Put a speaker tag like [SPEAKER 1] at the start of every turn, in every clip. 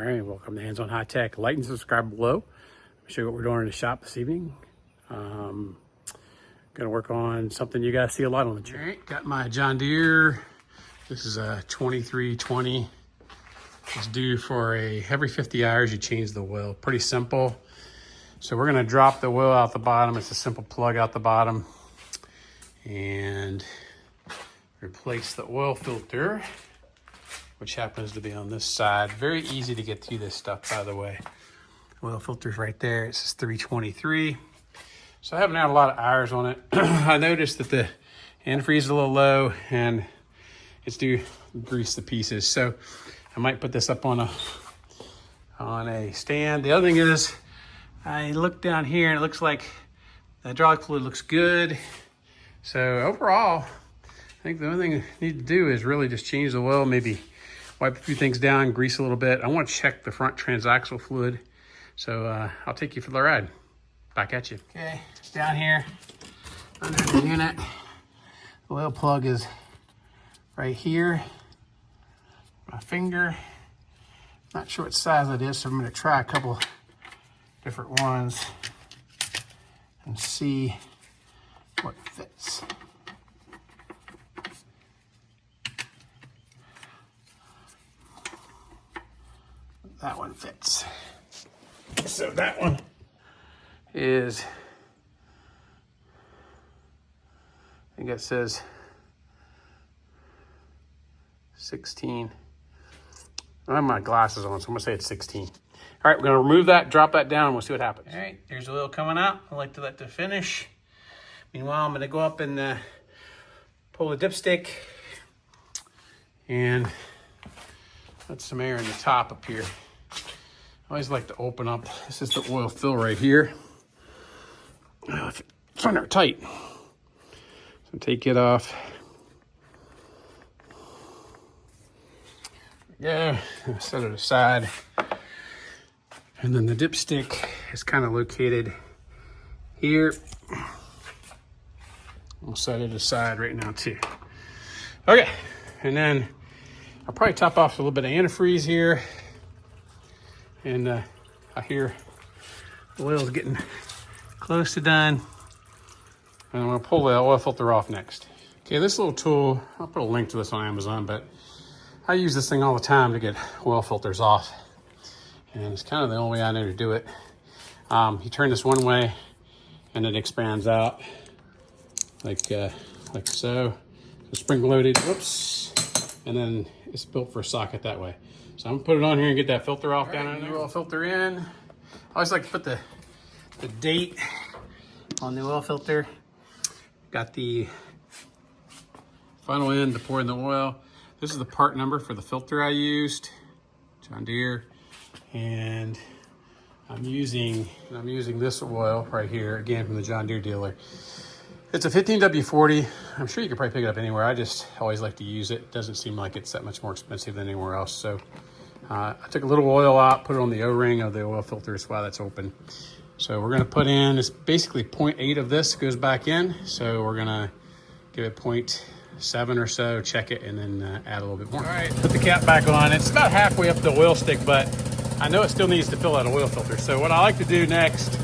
[SPEAKER 1] right, welcome to Hands on High Tech. Like and subscribe below. I'll show you what we're doing in the shop this evening. Gonna work on something you guys see a lot on the channel. All right, got my John Deere. This is a 2320. It's due for every 50 hours you change the oil. Pretty simple. So we're gonna drop the oil out the bottom. It's a simple plug out the bottom. And replace the oil filter, which happens to be on this side. Very easy to get through this stuff, by the way. Oil filter's right there. It says 323. So I haven't had a lot of hours on it. I noticed that the antifreeze is a little low and it's due grease the pieces. So I might put this up on a stand. The other thing is, I look down here and it looks like the hydraulic fluid looks good. So overall, I think the only thing I need to do is really just change the oil, maybe wipe a few things down, grease a little bit. I want to check the front transaxle fluid. So I'll take you for the ride. Back at you. Okay, down here under the unit, the oil plug is right here. My finger, not sure what size it is, so I'm going to try a couple different ones and see what fits. That one fits. So that one is, I think it says 16. I have my glasses on, so I'm gonna say it's 16. All right, we're gonna remove that, drop that down, and we'll see what happens. All right, there's the oil coming out. I like to let it finish. Meanwhile, I'm gonna go up and pull the dipstick and let some air in the top up here. I always like to open up. This is the oil fill right here. It's on there tight. So take it off. Yeah, set it aside. And then the dipstick is kind of located here. We'll set it aside right now too. Okay, and then I'll probably top off a little bit of antifreeze here. And I hear the oil's getting close to done. And I'm gonna pull the oil filter off next. Okay, this little tool, I'll put a link to this on Amazon, but I use this thing all the time to get oil filters off. And it's kind of the only way I know to do it. You turn this one way and it expands out like so. It's spring loaded, whoops. And then it's built for a socket that way. So I'm gonna put it on here and get that filter off down in there. Oil filter in. I always like to put the date on the oil filter. Got the final end to pour in the oil. This is the part number for the filter I used, John Deere. And I'm using this oil right here, again from the John Deere dealer. It's a 15W40. I'm sure you could probably pick it up anywhere. I just always like to use it. It doesn't seem like it's that much more expensive than anywhere else. So I took a little oil out, put it on the O-ring of the oil filter. That's why that's open. So we're gonna put in, it's basically 0.8 of this goes back in. So we're gonna give it 0.7 or so, check it, and then add a little bit more. All right, put the cap back on. It's about halfway up the oil stick, but I know it still needs to fill out an oil filter. So what I like to do next,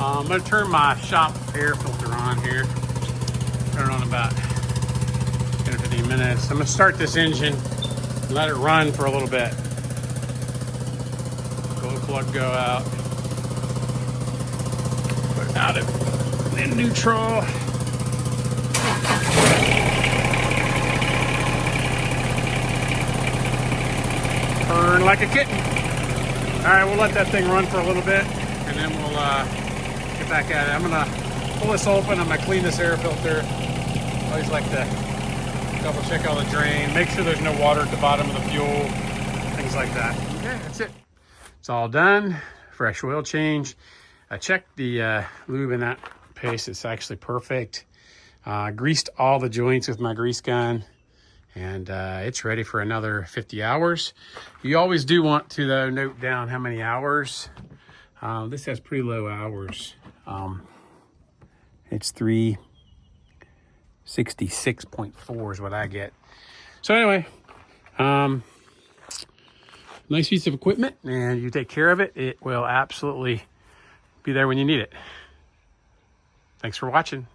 [SPEAKER 1] I'm gonna turn my shop air filter on here. Turn it on about 10 or 15 minutes. I'm gonna start this engine and let it run for a little bit. Oil plug go out. Put it out in neutral. Turn like a kitten. All right, we'll let that thing run for a little bit and then we'll get back at it. I'm gonna pull this open. I'm gonna clean this air filter. Always like to double check all the drain, make sure there's no water at the bottom of the fuel, things like that. Okay, that's it. It's all done. Fresh oil change. I checked the lube in that paste. It's actually perfect. Greased all the joints with my grease gun, and it's ready for another 50 hours. You always do want to, though, note down how many hours. This has pretty low hours. It's 366.4 is what I get. So anyway, nice piece of equipment, and you take care of it, it will absolutely be there when you need it. Thanks for watching.